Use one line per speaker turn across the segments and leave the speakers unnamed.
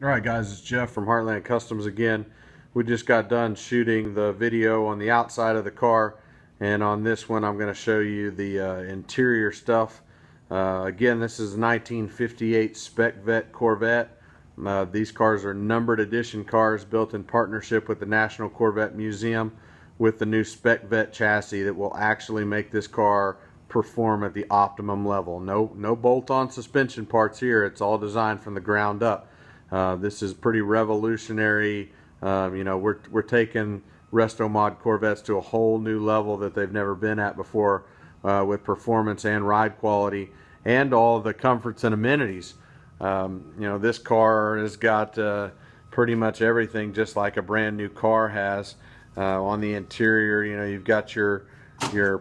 Alright guys, it's Jeff from Heartland Customs again. We just got done shooting the video on the outside of the car, and on this one I'm going to show you the interior stuff. Again, this is a 1958 SPECVETTE Corvette. These cars are numbered edition cars built in partnership with the National Corvette Museum with the new SPECVETTE chassis that will actually make this car perform at the optimum level. No bolt-on suspension parts here. It's all designed from the ground up. This is pretty revolutionary. We're taking restomod Corvettes to a whole new level that they've never been at before, with performance and ride quality and all the comforts and amenities. This car has got pretty much everything just like a brand new car has. On the interior, you've got your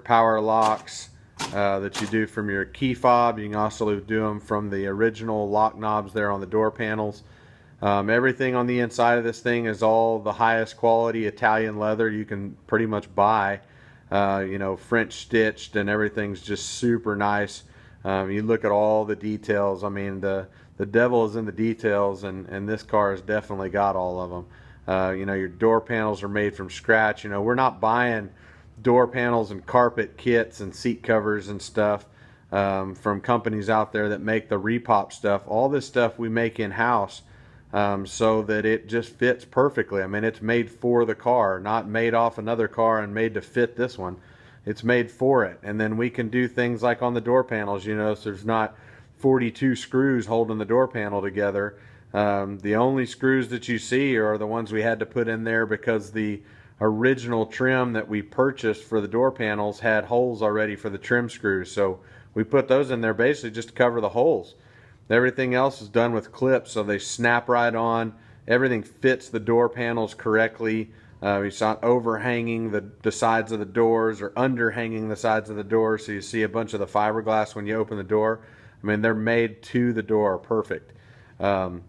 power locks that you do from your key fob. You can also do them from the original lock knobs there on the door panels. Everything on the inside of this thing is all the highest quality Italian leather you can pretty much buy. French stitched, and everything's just super nice. You look at all the details. I mean, the devil is in the details, and this car has definitely got all of them. Your door panels are made from scratch. We're not buying door panels and carpet kits and seat covers and stuff from companies out there that make the repop stuff. All this stuff we make in-house. So that it just fits perfectly. I mean, it's made for the car, not made off another car and made to fit this one. It's made for it. And then we can do things like on the door panels, so there's not 42 screws holding the door panel together. The only screws that you see are the ones we had to put in there because the original trim that we purchased for the door panels had holes already for the trim screws. So we put those in there basically just to cover the holes. Everything else is done with clips, so they snap right on. Everything fits the door panels correctly. It's not overhanging the sides of the doors or underhanging the sides of the doors, so you see a bunch of the fiberglass when you open the door. I mean, they're made to the door, perfect. But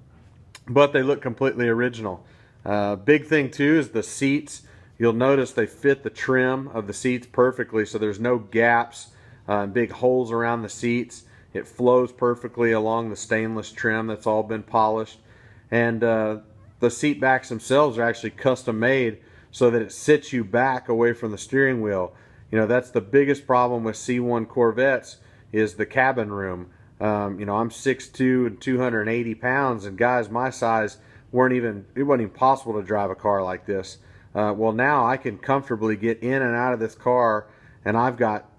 they look completely original. Big thing too is the seats. You'll notice they fit the trim of the seats perfectly, so there's no gaps, big holes around the seats. It flows perfectly along the stainless trim that's all been polished. And the seat backs themselves are actually custom made so that it sits you back away from the steering wheel. That's the biggest problem with C1 Corvettes is the cabin room. I'm 6'2" and 280 pounds, and guys my size it wasn't even possible to drive a car like this. Well, now I can comfortably get in and out of this car, and I've got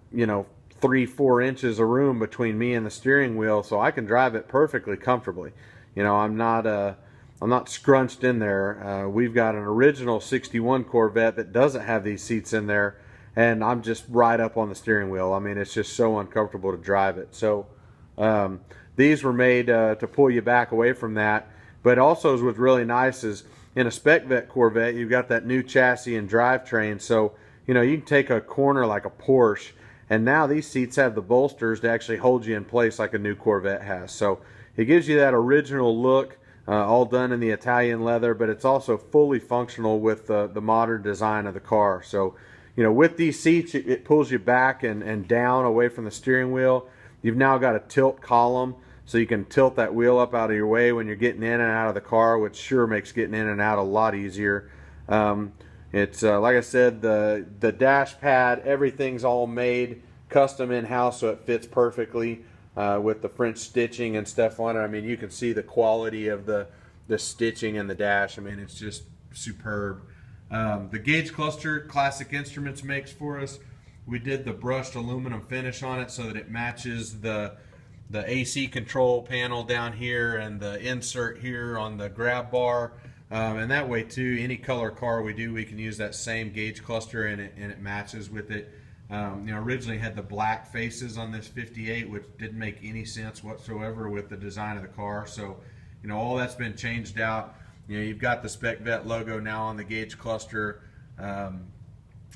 3-4 inches of room between me and the steering wheel, so I can drive it perfectly comfortably. I'm not scrunched in there. We've got an original 61 Corvette that doesn't have these seats in there, and I'm just right up on the steering wheel. I mean, it's just so uncomfortable to drive it. So these were made to pull you back away from that. But also what's really nice is in a SPECVETTE Corvette, you've got that new chassis and drivetrain, so you can take a corner like a Porsche. And now these seats have the bolsters to actually hold you in place like a new Corvette has. So it gives you that original look, all done in the Italian leather, but it's also fully functional with the modern design of the car. So, with these seats, it pulls you back and down away from the steering wheel. You've now got a tilt column, so you can tilt that wheel up out of your way when you're getting in and out of the car, which sure makes getting in and out a lot easier. It's like I said, the dash pad, everything's all made custom in-house, so it fits perfectly with the French stitching and stuff on it. I mean, you can see the quality of the stitching in the dash. I mean, it's just superb. The gauge cluster, Classic Instruments makes for us. We did the brushed aluminum finish on it so that it matches the AC control panel down here and the insert here on the grab bar. And that way too, any color car we do, we can use that same gauge cluster and it matches with it. Originally had the black faces on this 58, which didn't make any sense whatsoever with the design of the car. So, all that's been changed out. You've got the SPECVETTE logo now on the gauge cluster.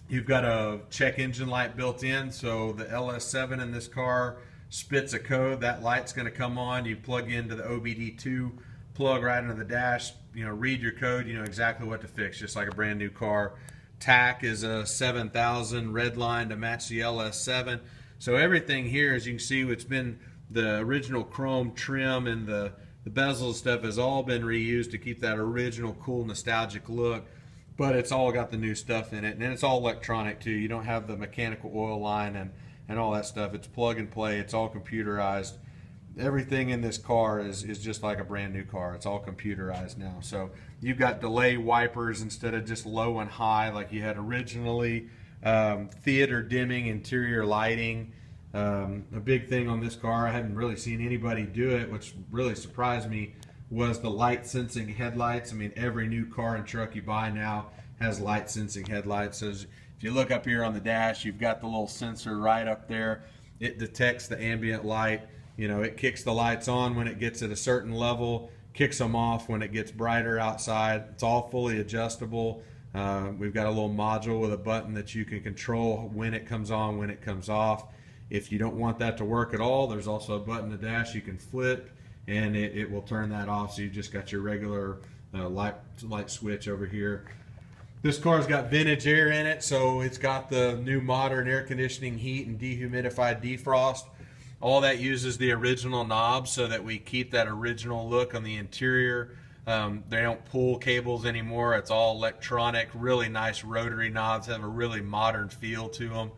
You've got a check engine light built in, so the LS7 in this car spits a code. That light's going to come on. You plug into the OBD2 plug right into the dash, read your code, you know exactly what to fix, just like a brand new car. TAC is a 7000 red line to match the LS7. So everything here, as you can see, it's been the original chrome trim and the The bezels and stuff has all been reused to keep that original cool nostalgic look, but it's all got the new stuff in it, and it's all electronic too. You don't have the mechanical oil line and all that stuff. It's plug and play. It's all computerized. Everything in this car is just like a brand new car. It's all computerized now. So you've got delay wipers instead of just low and high like you had originally. Theater dimming, interior lighting. A big thing on this car, I haven't really seen anybody do it, which really surprised me, was the light sensing headlights. I mean, every new car and truck you buy now has light sensing headlights. So if you look up here on the dash, you've got the little sensor right up there. It detects the ambient light. You know, it kicks the lights on when it gets at a certain level, kicks them off when it gets brighter outside. It's all fully adjustable. We've got a little module with a button that you can control when it comes on, when it comes off. If you don't want that to work at all, there's also a button in the dash you can flip, and it will turn that off. So you just got your regular light switch over here. This car's got vintage air in it, so it's got the new modern air conditioning, heat, and dehumidified defrost. All that uses the original knobs so that we keep that original look on the interior. They don't pull cables anymore. It's all electronic, really nice rotary knobs, have a really modern feel to them.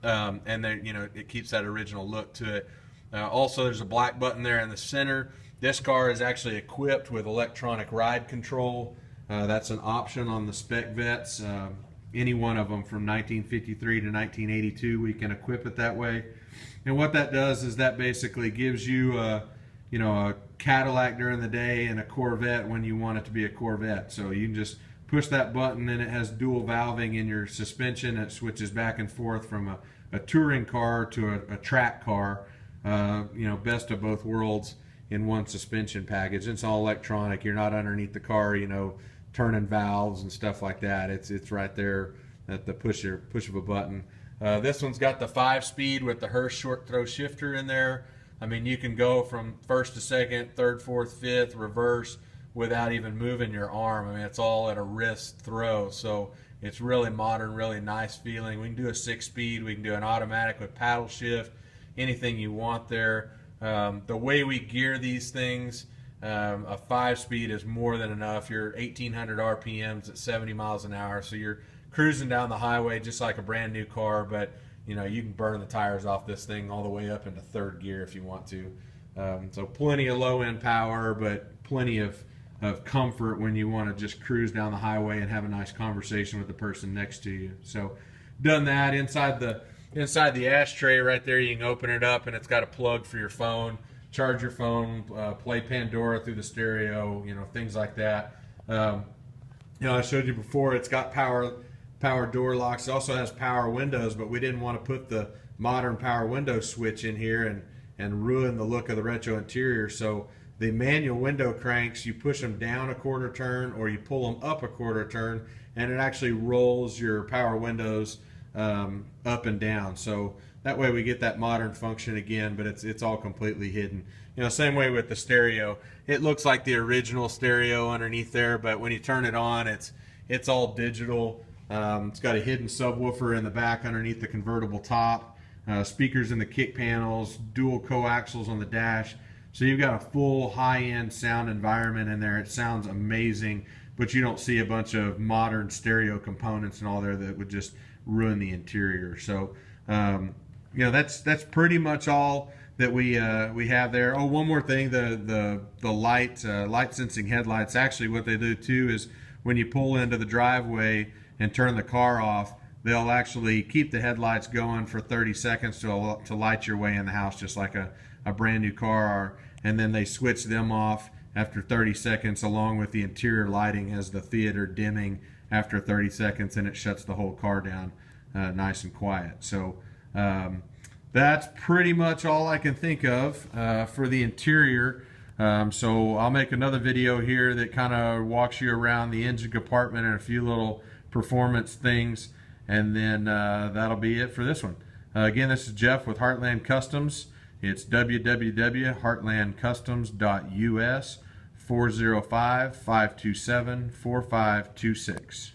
And they, you know, it keeps that original look to it. Also, there's a black button there in the center. This car is actually equipped with electronic ride control. That's an option on the SPECVETTEs. Any one of them from 1953 to 1982, we can equip it that way. And what that does is that basically gives you a Cadillac during the day and a Corvette when you want it to be a Corvette. So you can just push that button, and it has dual valving in your suspension. It switches back and forth from a touring car to a track car. Best of both worlds in one suspension package. It's all electronic. You're not underneath the car, turning valves and stuff like that. It's right there at the push of a button. This one's got the 5-speed with the Hurst short throw shifter in there. I mean, you can go from first to second, third, fourth, fifth, reverse without even moving your arm. I mean, it's all at a wrist throw. So it's really modern, really nice feeling. We can do a 6-speed. We can do an automatic with paddle shift, anything you want there. The way we gear these things, a 5-speed is more than enough. You're 1,800 RPMs at 70 miles an hour. So you're cruising down the highway just like a brand new car, but you can burn the tires off this thing all the way up into third gear if you want to. So plenty of low-end power, but plenty of comfort when you want to just cruise down the highway and have a nice conversation with the person next to you. So done that. Inside the ashtray right there, you can open it up, and it's got a plug for your phone, charge your phone, play Pandora through the stereo, things like that. I showed you before, it's got power door locks. It also has power windows, but we didn't want to put the modern power window switch in here and ruin the look of the retro interior. So the manual window cranks, you push them down a quarter turn or you pull them up a quarter turn, and it actually rolls your power windows up and down. So that way we get that modern function again, but it's all completely hidden. Same way with the stereo. It looks like the original stereo underneath there, but when you turn it on, it's all digital. It's got a hidden subwoofer in the back underneath the convertible top, speakers in the kick panels, dual coaxials on the dash. So you've got a full high-end sound environment in there. It sounds amazing, but you don't see a bunch of modern stereo components and all there that would just ruin the interior. So that's pretty much all that we have there. Oh, one more thing, the light sensing headlights, actually what they do too is when you pull into the driveway and turn the car off, they'll actually keep the headlights going for 30 seconds to light your way in the house, just like a brand new car, and then they switch them off after 30 seconds along with the interior lighting as the theater dimming after 30 seconds, and it shuts the whole car down nice and quiet. So that's pretty much all I can think of for the interior. So I'll make another video here that kind of walks you around the engine compartment and a few little performance things, and then that'll be it for this one. Again, this is Jeff with Heartland Customs. It's www.heartlandcustoms.us, 405-527-4526.